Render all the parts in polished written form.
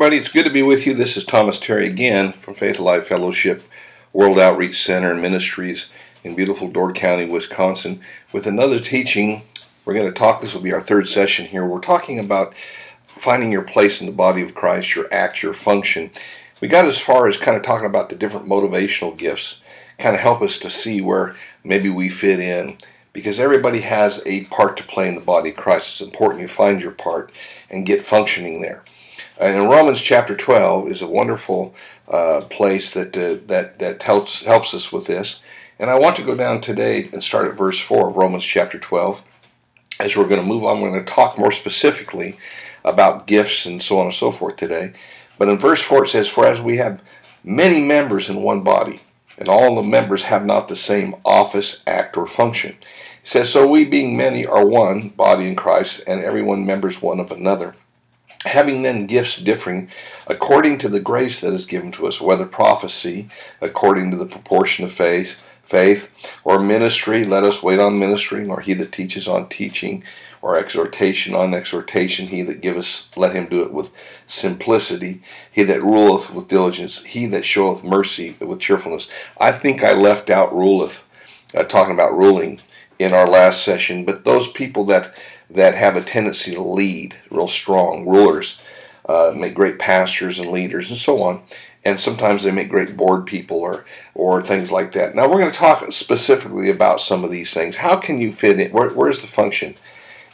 Everybody, it's good to be with you. This is Thomas Terry again from Faith Alive Fellowship World Outreach Center and Ministries in beautiful Door County, Wisconsin, with another teaching. We're going to talk, this will be our third session here. We're talking about finding your place in the body of Christ, your act, your function. We got as far as kind of talking about the different motivational gifts, kind of help us to see where maybe we fit in, because everybody has a part to play in the body of Christ. It's important you find your part and get functioning there. And in Romans chapter 12 is a wonderful place that helps us with this. And I want to go down today and start at verse 4 of Romans chapter 12. As we're going to move on, we're going to talk more specifically about gifts and so on and so forth today. But in verse 4 it says, "For as we have many members in one body, and all the members have not the same office, act, or function." It says, "So we being many are one body in Christ, and everyone members one of another. Having then gifts differing according to the grace that is given to us, whether prophecy, according to the proportion of faith, or ministry, let us wait on ministering, or he that teaches on teaching, or exhortation on exhortation, he that giveth, let him do it with simplicity, he that ruleth with diligence, he that showeth mercy with cheerfulness." I think I left out ruleth, talking about ruling in our last session, but those people that have a tendency to lead, real strong rulers, make great pastors and leaders and so on, and sometimes they make great board people or things like that. Now we're going to talk specifically about some of these things. How can you fit in? Where's the function?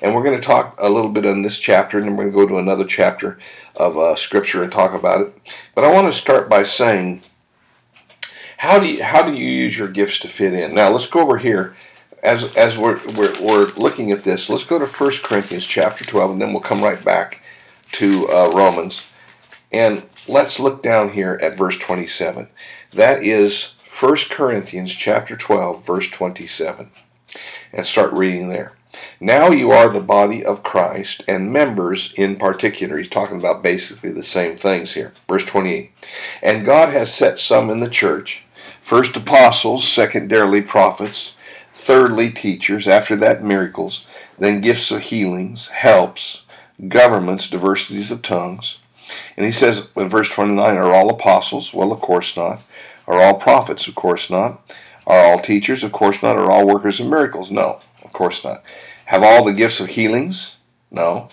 And we're going to talk a little bit on this chapter, and then we're going to go to another chapter of Scripture and talk about it. But I want to start by saying, how do you use your gifts to fit in? Now let's go over here. As we're looking at this, let's go to 1 Corinthians chapter 12, and then we'll come right back to Romans. And let's look down here at verse 27. That is 1 Corinthians chapter 12, verse 27. And start reading there. "Now you are the body of Christ, and members in particular." He's talking about basically the same things here. Verse 28. "And God has set some in the church, first apostles, secondarily prophets, thirdly teachers, after that miracles, then gifts of healings, helps, governments, diversities of tongues." And he says in verse 29, "Are all apostles? Well, of course not. Are all prophets? Of course not. Are all teachers? Of course not. Are all workers of miracles? No, of course not. Have all the gifts of healings? No.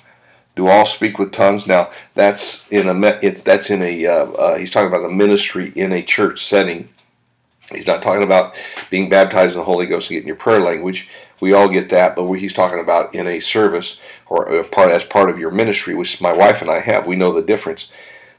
Do all speak with tongues?" Now that's he's talking about a ministry in a church setting. He's not talking about being baptized in the Holy Ghost and getting your prayer language. We all get that, but he's talking about in a service or as part of your ministry, which my wife and I have. We know the difference.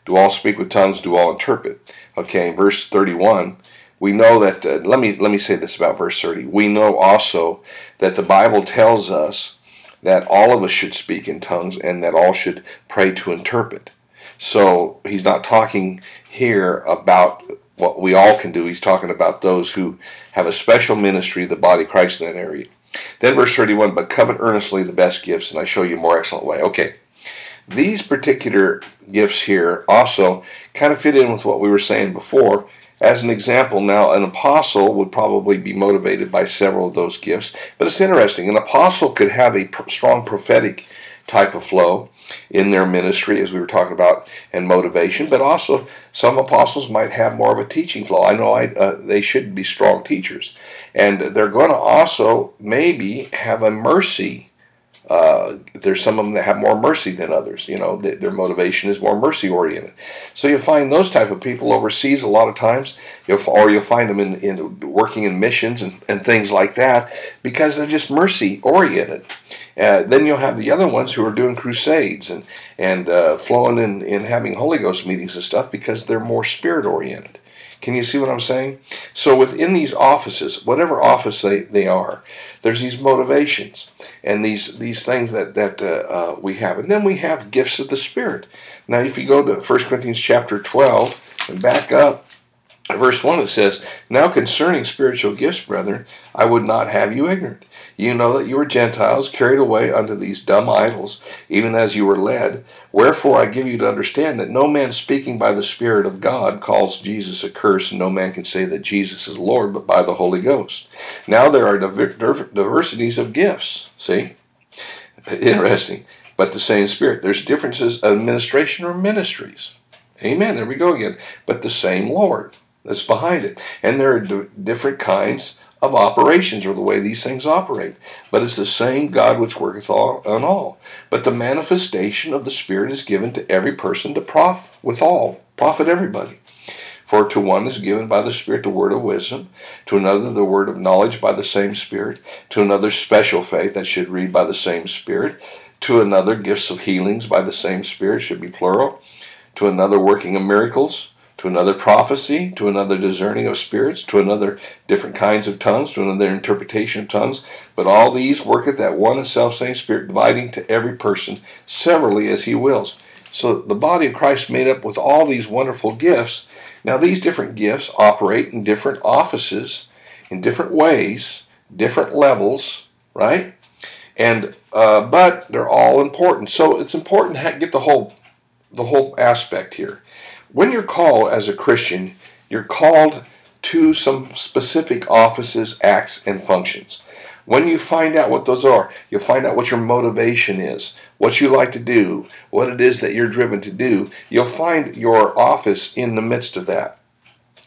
Do all speak with tongues? Do all interpret? Okay, verse 31. We know that. Let me say this about verse 30. We know also that the Bible tells us that all of us should speak in tongues and that all should pray to interpret. So he's not talking here about what we all can do. He's talking about those who have a special ministry, the body of Christ in that area. Then verse 31, "But covet earnestly the best gifts, and I show you a more excellent way." Okay, these particular gifts here also kind of fit in with what we were saying before. As an example, now an apostle would probably be motivated by several of those gifts, but it's interesting. An apostle could have a strong prophetic type of flow in their ministry, as we were talking about, and motivation, but also some apostles might have more of a teaching flow. I know they should be strong teachers, and they're going to also maybe have a mercy. There's some of them that have more mercy than others. You know, their motivation is more mercy oriented. So you'll find those type of people overseas a lot of times, or you'll find them in working in missions and things like that, because they're just mercy oriented. Then you'll have the other ones who are doing crusades and flowing in having Holy Ghost meetings and stuff, because they're more spirit oriented. Can you see what I'm saying? So within these offices, whatever office they are, there's these motivations and these things that we have. And then we have gifts of the Spirit. Now if you go to 1 Corinthians chapter 12 and back up, verse 1, it says, "Now concerning spiritual gifts, brethren, I would not have you ignorant. You know that you were Gentiles, carried away unto these dumb idols, even as you were led. Wherefore I give you to understand that no man speaking by the Spirit of God calls Jesus accursed, and no man can say that Jesus is Lord but by the Holy Ghost. Now there are diversities of gifts." See? Interesting. But the same Spirit. There's differences of administration or ministries. Amen. There we go again. But the same Lord that's behind it. And there are different kinds of operations, or the way these things operate. But it's the same God which worketh on all. But the manifestation of the Spirit is given to every person to profit everybody. For to one is given by the Spirit the word of wisdom, to another the word of knowledge by the same Spirit, to another special faith that should read by the same Spirit, to another gifts of healings by the same Spirit, should be plural, to another working of miracles, to another prophecy, to another discerning of spirits, to another different kinds of tongues, to another interpretation of tongues. But all these worketh that one and selfsame Spirit, dividing to every person severally as he wills. So the body of Christ made up with all these wonderful gifts. Now these different gifts operate in different offices, in different ways, different levels, right? And but they're all important. So it's important to get the whole aspect here. When you're called as a Christian, you're called to some specific offices, acts, and functions. When you find out what those are, you'll find out what your motivation is, what you like to do, what it is that you're driven to do. You'll find your office in the midst of that.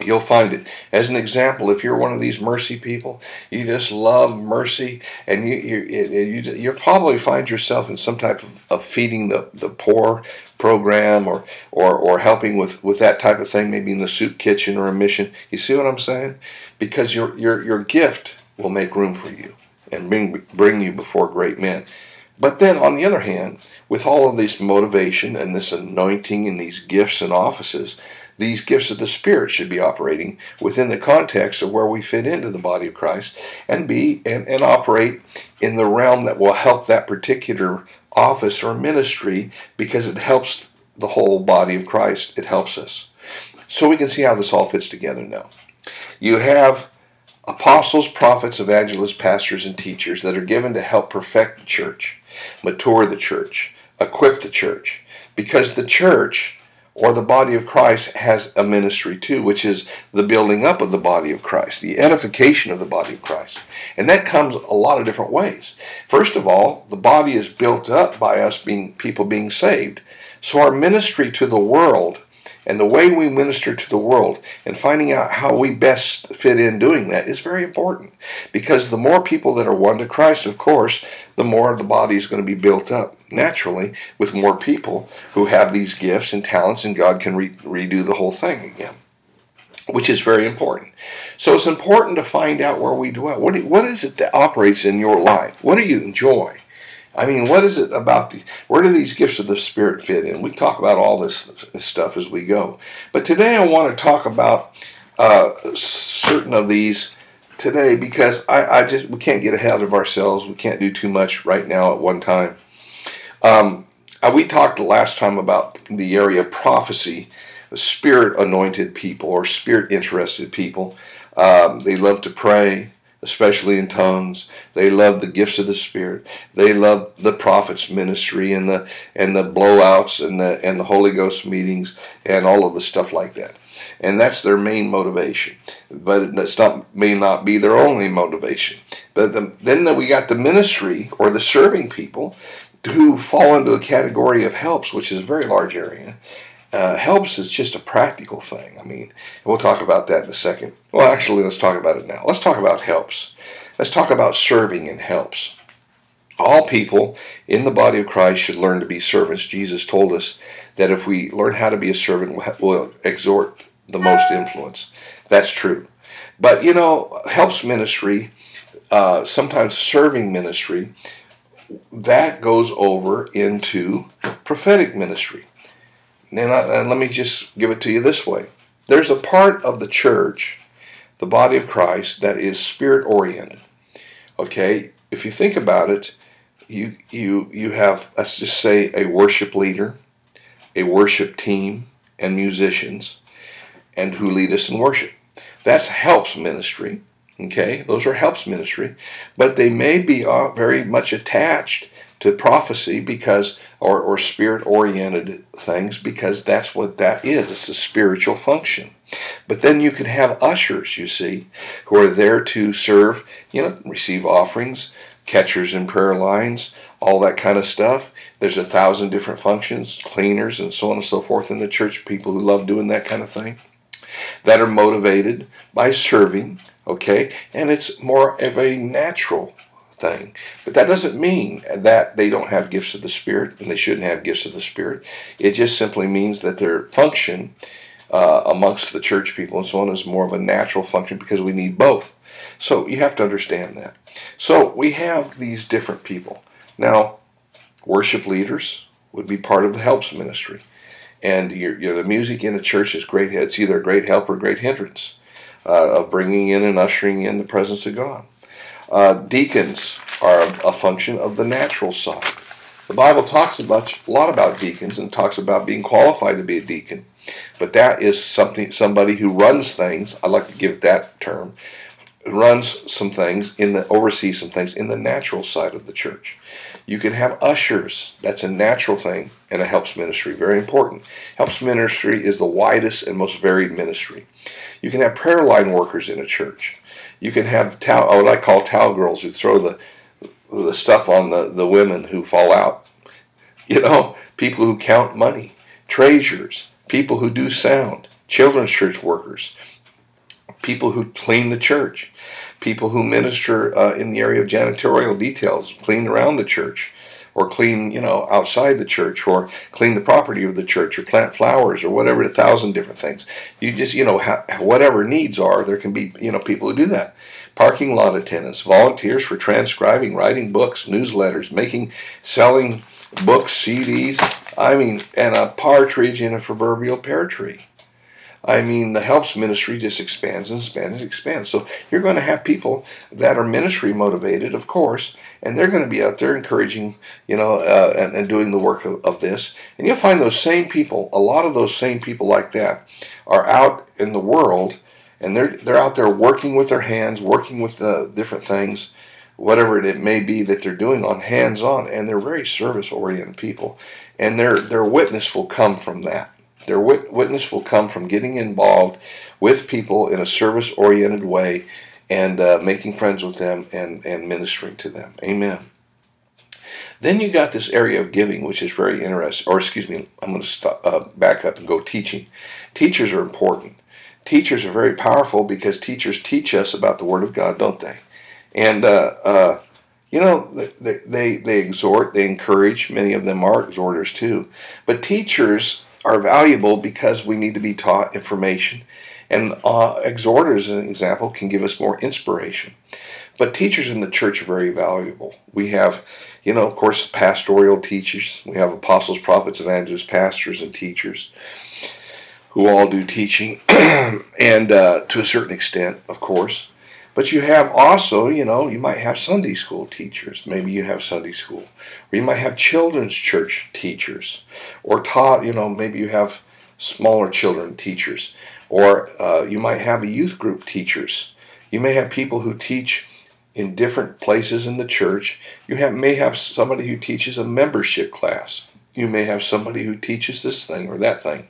You'll find it. As an example, if you're one of these mercy people, you just love mercy, and you probably find yourself in some type of feeding the poor program, or helping with that type of thing, maybe in the soup kitchen or a mission. You see what I'm saying? Because your gift will make room for you and bring you before great men. But then, on the other hand, with all of this motivation and this anointing and these gifts and offices, these gifts of the Spirit should be operating within the context of where we fit into the body of Christ, and operate in the realm that will help that particular office or ministry, because it helps the whole body of Christ. It helps us. So we can see how this all fits together now. You have apostles, prophets, evangelists, pastors, and teachers that are given to help perfect the church, mature the church, equip the church, because the church, or the body of Christ, has a ministry too, which is the building up of the body of Christ, the edification of the body of Christ. And that comes a lot of different ways. First of all, the body is built up by us people being saved. So our ministry to the world, and the way we minister to the world, and finding out how we best fit in doing that, is very important. Because the more people that are won to Christ, of course, the more the body is going to be built up naturally, with more people who have these gifts and talents, and God can redo the whole thing again, which is very important. So it's important to find out where we dwell. What is it that operates in your life? What do you enjoy? I mean, what is it about where do these gifts of the Spirit fit in? We talk about all this stuff as we go. But today I want to talk about certain of these today, because we can't get ahead of ourselves. We can't do too much right now at one time. We talked last time about the area of prophecy, Spirit-anointed people or Spirit-interested people. They love to pray, especially in tongues. They love the gifts of the Spirit. They love the prophet's ministry and the blowouts and the Holy Ghost meetings and all of the stuff like that. And that's their main motivation. But may not be their only motivation. But then we got the ministry, or the serving people, who fall into the category of helps, which is a very large area. Helps is just a practical thing. I mean, we'll talk about that in a second. Well, actually, let's talk about it now. Let's talk about helps. Let's talk about serving and helps. All people in the body of Christ should learn to be servants. Jesus told us that if we learn how to be a servant, we'll exhort the most influence. That's true. But, helps ministry, sometimes serving ministry, that goes over into prophetic ministry. And let me just give it to you this way. There's a part of the church, the body of Christ, that is Spirit-oriented. Okay? If you think about it, you have, let's just say, a worship leader, a worship team, and musicians, and who lead us in worship. That's helps ministry. Okay? Those are helps ministry. But they may be very much attached to prophecy or Spirit-oriented things, because that's what that is. It's a spiritual function. But then you can have ushers, you see, who are there to serve, receive offerings, catchers in prayer lines, all that kind of stuff. There's 1,000 different functions, cleaners and so on and so forth in the church, people who love doing that kind of thing, that are motivated by serving, okay? And it's more of a natural thing. But that doesn't mean that they don't have gifts of the Spirit, and they shouldn't have gifts of the Spirit. It just simply means that their function amongst the church people and so on is more of a natural function, because we need both. So you have to understand that. So we have these different people. Now, worship leaders would be part of the helps ministry. And the music in a church is great. It's either a great help or a great hindrance of bringing in and ushering in the presence of God. Deacons are a function of the natural side. The Bible talks a lot about deacons and talks about being qualified to be a deacon. But that is somebody who runs things. I like to give it that term. Runs some things, oversees some things in the natural side of the church. You can have ushers. That's a natural thing, and a helps ministry. Very important. Helps ministry is the widest and most varied ministry. You can have prayer line workers in a church. You can have what I call towel girls, who throw the stuff on the women who fall out. People who count money, treasurers, people who do sound, children's church workers, people who clean the church, people who minister in the area of janitorial details, clean around the church, or clean, outside the church, or clean the property of the church, or plant flowers, or whatever, 1,000 different things. You just, whatever needs are, there can be, people who do that. Parking lot attendants, volunteers for transcribing, writing books, newsletters, selling books, CDs, and a partridge in a proverbial pear tree. The helps ministry just expands and expands and expands. So you're going to have people that are ministry motivated, of course, and they're going to be out there encouraging, and doing the work of this. And you'll find those same people, a lot of those same people like that, are out in the world, and they're out there working with their hands, working with different things, whatever it may be that they're doing on hands-on, and they're very service-oriented people, and their witness will come from that. Their witness will come from getting involved with people in a service-oriented way, and making friends with them and ministering to them. Amen. Then you got this area of giving, which is very interesting. Or excuse me, I'm going to back up and go teaching. Teachers are important. Teachers are very powerful, because teachers teach us about the Word of God, don't they? And they exhort, they encourage. Many of them are exhorters too. But teachers are valuable because we need to be taught information. And exhorters, as an example, can give us more inspiration. But teachers in the church are very valuable. We have, of course, pastoral teachers. We have apostles, prophets, evangelists, pastors, and teachers who all do teaching, and to a certain extent, of course. But you have also, you might have Sunday school teachers. Maybe you have Sunday school. Or you might have children's church teachers. Or maybe you have smaller children teachers. Or you might have a youth group teachers. You may have people who teach in different places in the church. You may have somebody who teaches a membership class. You may have somebody who teaches this thing or that thing.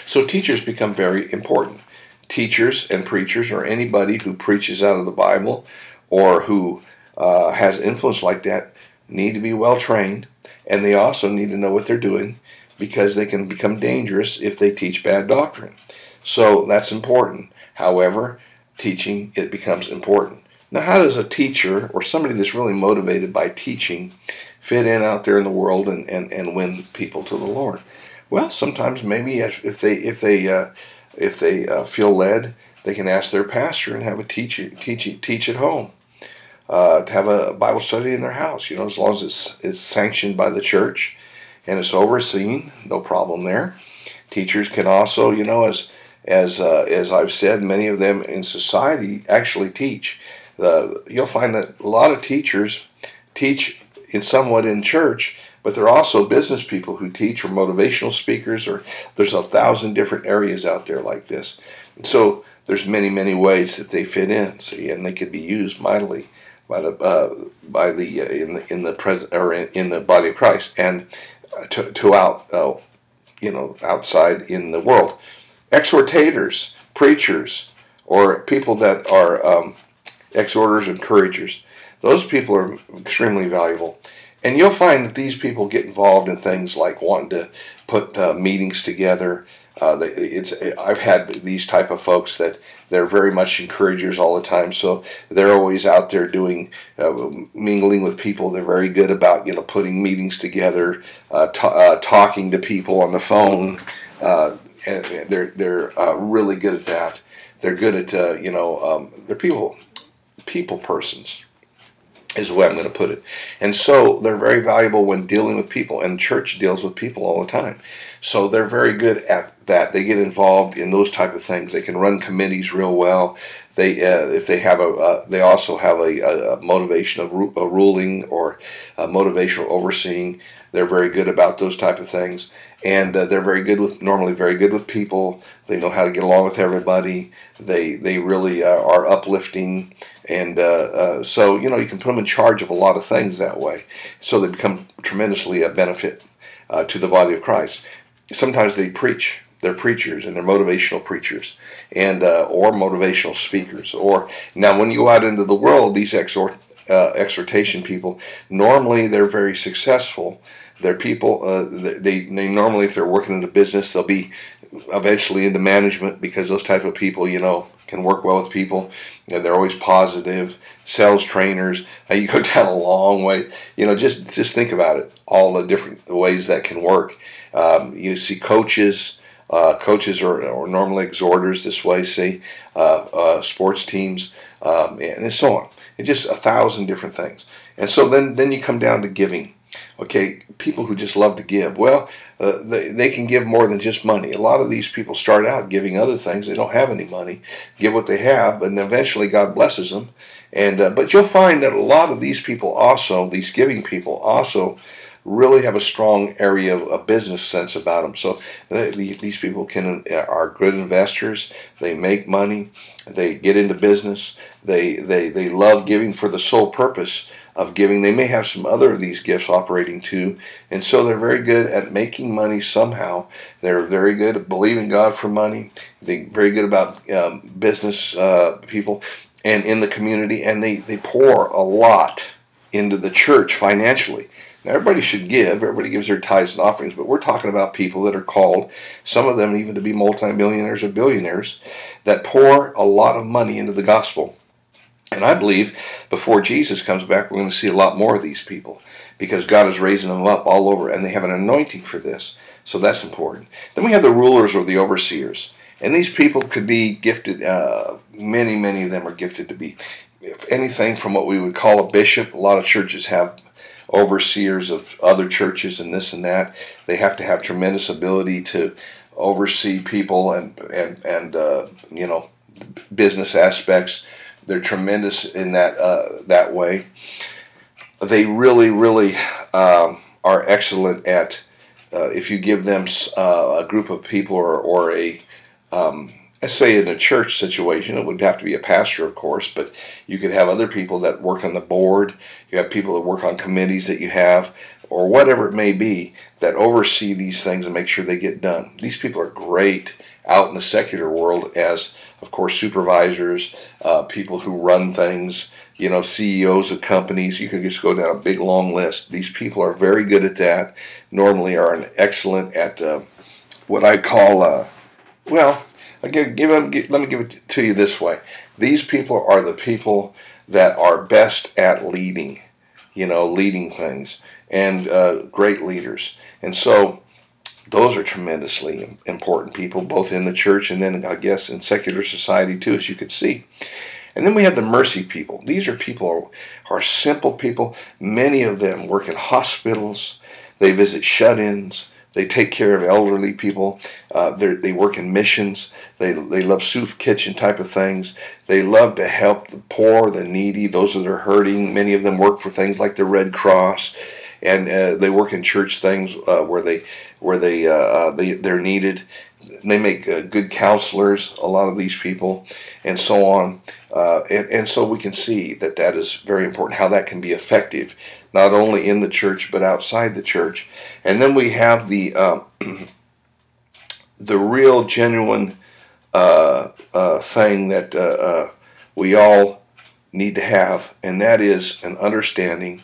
So teachers become very important. Teachers and preachers, or anybody who preaches out of the Bible or who has influence like that, need to be well trained, and they also need to know what they're doing, because they can become dangerous if they teach bad doctrine. So that's important. However, teaching, it becomes important. Now, how does a teacher or somebody that's really motivated by teaching fit in out there in the world and win people to the Lord? Well, sometimes maybe if they feel led, they can ask their pastor and have a teach at home, to have a Bible study in their house. As long as it's sanctioned by the church and it's overseen, no problem there. Teachers can also, as I've said, many of them in society actually teach. You'll find that a lot of teachers teach somewhat in church, but they're also business people who teach, or motivational speakers, or there's 1,000 different areas out there like this. And so there's many, many ways that they fit in. See, and they could be used mightily in the body of Christ, and outside in the world. Exhortators, preachers, or people that are exhorters, encouragers. Those people are extremely valuable. And you'll find that these people get involved in things like wanting to put meetings together. I've had these type of folks that they're very much encouragers all the time, so they're always out there doing mingling with people. They're very good about putting meetings together, talking to people on the phone. And they're really good at that. They're good at they're people persons, is the way I'm going to put it. And so they're very valuable when dealing with people, and church deals with people all the time. So they're very good at that. They get involved in those type of things. They can run committees real well. If they have they also have a motivation of ruling or motivational overseeing. They're very good about those type of things, and they're normally very good with people. They know how to get along with everybody. They really are uplifting, and so you can put them in charge of a lot of things that way. So they become tremendously a benefit to the body of Christ. Sometimes they preach. They're preachers, and they're motivational preachers, and or motivational speakers. Or now, when you go out into the world, these exhortation people, normally they're very successful. They're people, they normally, if they're working in a business, they'll be eventually into management, because those type of people, can work well with people. They're always positive. Sales trainers, you go down a long way. Just think about it, all the different ways that can work. You see coaches. Coaches are normally exhorters this way, say, sports teams, and so on. It's just 1,000 different things. And so then you come down to giving. Okay, people who just love to give. Well, they can give more than just money. A lot of these people start out giving other things. They don't have any money. Give what they have, and eventually God blesses them. And but you'll find that a lot of these people also, these giving people also, really have a strong area of business sense about them. So these people are good investors. They make money. They get into business. They love giving for the sole purpose of giving. They may have some other of these gifts operating too, and so they're very good at making money somehow. They're very good at believing God for money. They're very good about business people and in the community, and they pour a lot into the church financially. Now, everybody should give. Everybody gives their tithes and offerings, but we're talking about people that are called, some of them even to be multimillionaires or billionaires, that pour a lot of money into the gospel. And I believe before Jesus comes back, we're going to see a lot more of these people, because God is raising them up all over, and they have an anointing for this. So that's important. Then we have the rulers or the overseers. And these people could be gifted, many of them are gifted to be, if anything, from what we would call a bishop. A lot of churches have overseers of other churches and this and that. They have to have tremendous ability to oversee people and business aspects. They're tremendous in that way. They really are excellent at if you give them a group of people or a let's say in a church situation, it would have to be a pastor, of course, but you could have other people that work on the board. You have people that work on committees that you have, or whatever it may be, that oversee these things and make sure they get done. These people are great out in the secular world as, of course, supervisors, people who run things, CEOs of companies. You could just go down a big long list. These people are very good at that. Normally are excellent at what I call, let me give it to you this way. These people are the people that are best at leading, leading things, and great leaders. And so those are tremendously important people, both in the church and then, I guess, in secular society too, as you could see. And then we have the mercy people. These are people who are simple people. Many of them work in hospitals. They visit shut-ins. They take care of elderly people. They work in missions. They love soup kitchen type of things. They love to help the poor, the needy, those that are hurting. Many of them work for things like the Red Cross, and they work in church things where they're needed. They make good counselors, a lot of these people, and so on. And so we can see that is very important, how that can be effective, not only in the church but outside the church. And then we have the real genuine thing that we all need to have, and that is an understanding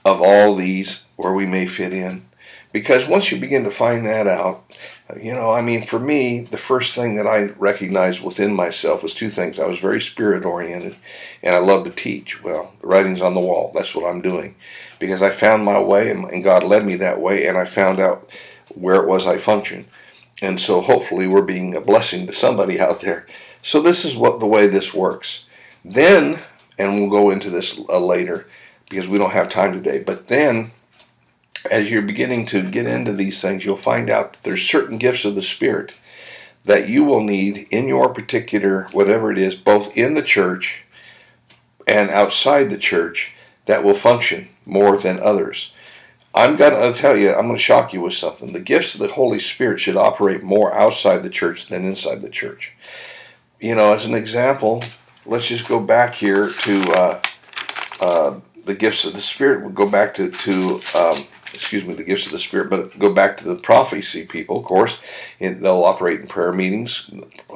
of all these where we may fit in. Because once you begin to find that out, I mean, for me, the first thing that I recognized within myself was two things. I was very spirit oriented, and I love to teach. Well, the writing's on the wall. That's what I'm doing, because I found my way, and God led me that way, and I found out where it was I functioned. And so hopefully we're being a blessing to somebody out there. So this is the way this works. Then, and we'll go into this later because we don't have time today, but then as you're beginning to get into these things, you'll find out that there's certain gifts of the Spirit that you will need in your particular, whatever it is, both in the church and outside the church, that will function more than others. I'm going to tell you, I'm going to shock you with something. The gifts of the Holy Spirit should operate more outside the church than inside the church. As an example, let's just go back here to the gifts of the Spirit. We'll go back to the gifts of the Spirit, but go back to the prophecy people, of course. They'll operate in prayer meetings.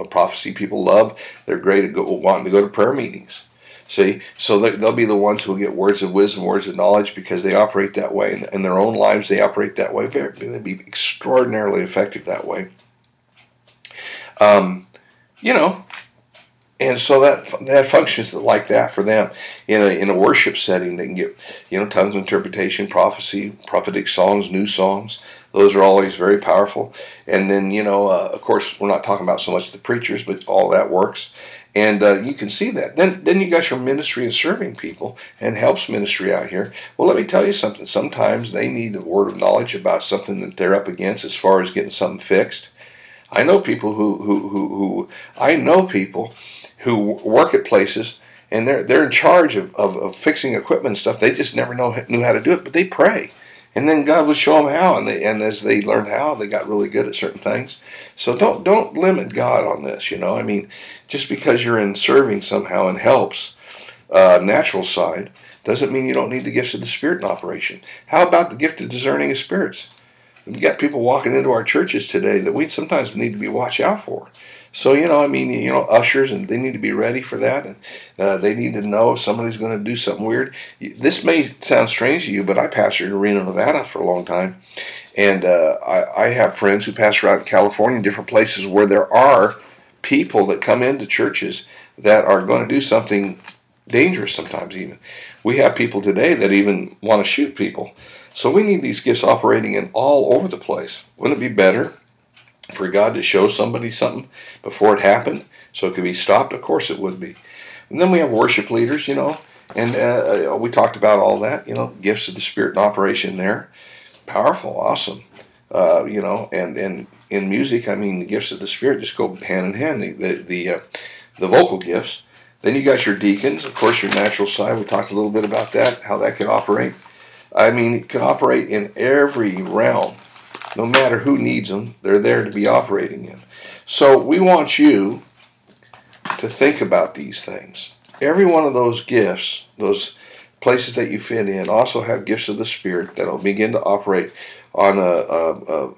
Prophecy people love. They're great at wanting to go to prayer meetings. See, so they'll be the ones who will get words of wisdom, words of knowledge, because they operate that way. In their own lives, they operate that way. They'll be extraordinarily effective that way. And so that functions like that for them. In a worship setting, they can get tongues of interpretation, prophecy, prophetic songs, new songs. Those are always very powerful. And then of course, we're not talking about so much the preachers, but all that works. And you can see that. Then you got your ministry and serving people and helps ministry out here. Well, let me tell you something. Sometimes they need a word of knowledge about something that they're up against as far as getting something fixed. I know people who work at places, and they're in charge of fixing equipment and stuff. They just never knew how to do it, but they pray. And then God would show them how, and as they learned how, they got really good at certain things. So don't limit God on this. I mean, just because you're in serving somehow and helps natural side doesn't mean you don't need the gifts of the Spirit in operation. How about the gift of discerning of spirits? We've got people walking into our churches today that we sometimes need to be watched out for. So, ushers, and they need to be ready for that. And they need to know if somebody's going to do something weird. This may sound strange to you, but I pastored in Reno, Nevada for a long time. And I have friends who pastor out in California and different places where there are people that come into churches that are going to do something dangerous sometimes even. We have people today that even want to shoot people. So we need these gifts operating in all over the place. Wouldn't it be better for God to show somebody something before it happened so it could be stopped? Of course it would be. And then we have worship leaders, and we talked about all that, gifts of the Spirit in operation there. Powerful, awesome. And in music, I mean, the gifts of the Spirit just go hand in hand, the vocal gifts. Then you got your deacons, of course, your natural side. We talked a little bit about that, how that can operate. I mean, it can operate in every realm. No matter who needs them, they're there to be operating in. So we want you to think about these things. Every one of those gifts, those places that you fit in, also have gifts of the Spirit that will begin to operate on a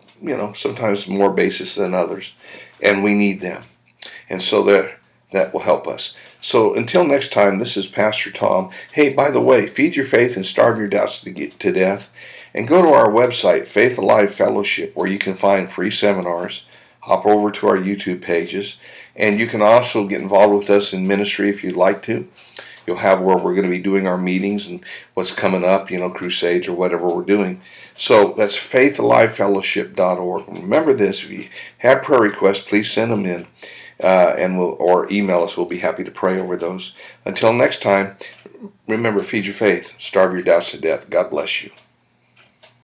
sometimes more basis than others. And we need them. And so that will help us. So until next time, this is Pastor Tom. Hey, by the way, feed your faith and starve your doubts to death. And go to our website, Faith Alive Fellowship, where you can find free seminars. Hop over to our YouTube pages. And you can also get involved with us in ministry if you'd like to. You'll have where we're going to be doing our meetings and what's coming up, crusades or whatever we're doing. So that's faithalivefellowship.org. Remember this, if you have prayer requests, please send them in. Or email us. We'll be happy to pray over those. Until next time, remember, feed your faith, starve your doubts to death. God bless you.